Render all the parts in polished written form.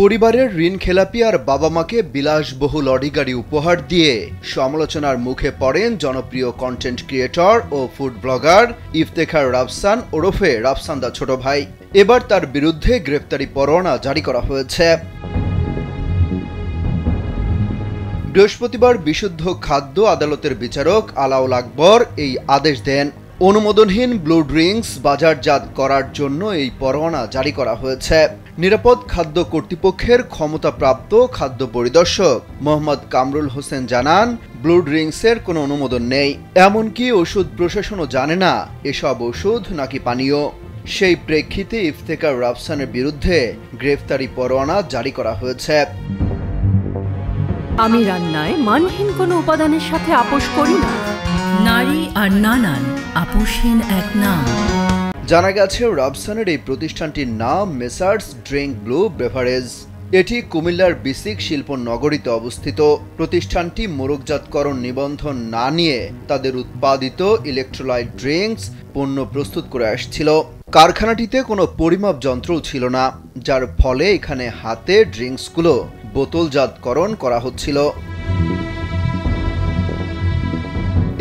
পরিবারের ঋণখেলাপি আর বাবা মাকে বিলাসবহুল অডি গাড়ি উপহার দিয়ে সমালোচনার মুখে পড়েন জনপ্রিয় কন্টেন্ট ক্রিয়েটর ও ফুড ব্লগার ইফতেখার রাফসান ওরফে রাফসান দা ছোট ভাই। এবার তার বিরুদ্ধে গ্রেফতারি পরোয়ানা জারি করা হয়েছে। বৃহস্পতিবার বিশুদ্ধ খাদ্য আদালতের বিচারক আলাউল আকবর এই আদেশ দেন। অনুমোদনহীন ব্লু ড্রিঙ্কস বাজারজাত করার জন্য এই পরোয়ানা জারি করা হয়েছে। নিরাপদ খাদ্য কর্তৃপক্ষের ক্ষমতাপ্রাপ্ত খাদ্য পরিদর্শক মোহাম্মদ কামরুল হোসেন জানান, ব্লু ড্রিঙ্কসের কোনো অনুমোদন নেই, এমনকি ওষুধ প্রশাসনও জানে না এসব ওষুধ নাকি পানীয়। সেই প্রেক্ষিতে ইফতেখার রাফসানের বিরুদ্ধে গ্রেফতারি পরোয়ানা জারি করা হয়েছে। আমি রান্নায় মানহীন কোনো উপাদানের সাথে আপোষ করি না। নারী আর নানান আপোষহীন এক নাম। জানা গেছে রাফসানের এই প্রতিষ্ঠানটির নাম মেসার্স ড্রিঙ্ক ব্লু বেভারেজ। এটি কুমিল্লার বিসিক শিল্প নগরীতে অবস্থিত। প্রতিষ্ঠানটি মোড়কজাতকরণ নিবন্ধন না নিয়ে তাদের উৎপাদিত ইলেকট্রোলাইট ড্রিঙ্কস পণ্য প্রস্তুত করে আসছিল। কারখানাটিতে কোনো পরিমাপ যন্ত্রও ছিল না, যার ফলে এখানে হাতে ড্রিঙ্কসগুলো বোতলজাতকরণ করা হচ্ছিল।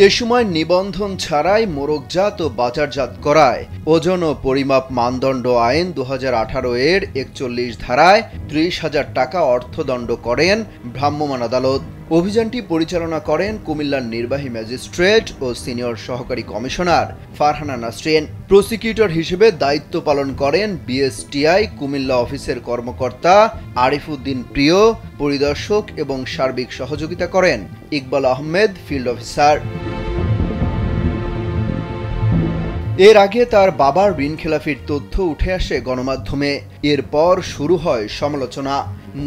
এ সময় নিবন্ধন ছাড়াই মোড়কজাত ও বাজারজাত করায় ওজন ও পরিমাপ মানদণ্ড আইন 2018 এর 41 ধারায় 30,000 টাকা অর্থদণ্ড করেন ভ্রাম্যমাণ আদালত। অভিযানটি পরিচালনা করেন কুমিল্লার নির্বাহী ম্যাজিস্ট্রেট ও সিনিয়র সহকারী কমিশনার ফারহানা নাসরিন। প্রসিকিউটর হিসেবে দায়িত্ব পালন করেন বিএসটিআই কুমিল্লা অফিসের কর্মকর্তা আরিফউদ্দিন প্রিয়, পরিদর্শক এবং সার্বিক সহযোগিতা করেন ইকবাল আহমেদ, ফিল্ড অফিসার। এর আগে তার বাবার ঋণখেলাপির তথ্য উঠে আসে গণমাধ্যমে। এরপর শুরু হয় সমালোচনা।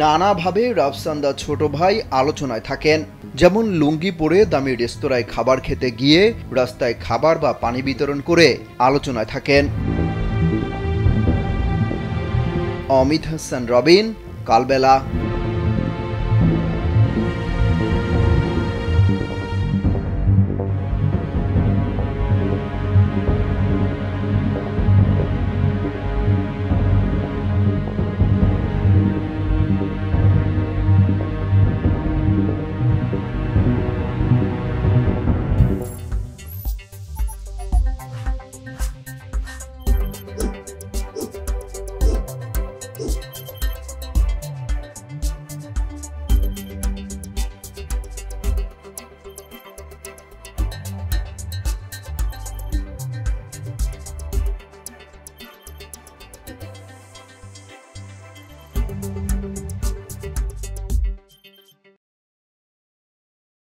নানাভাবে রাফসান দা ছোট ভাই আলোচনায় থাকেন, যেমন লুঙ্গি পরে দামি রেস্তোরাঁয় খাবার খেতে গিয়ে রাস্তায় খাবার বা পানি বিতরণ করে আলোচনায় থাকেন। অমিত হাসান রবিন, কালবেলা।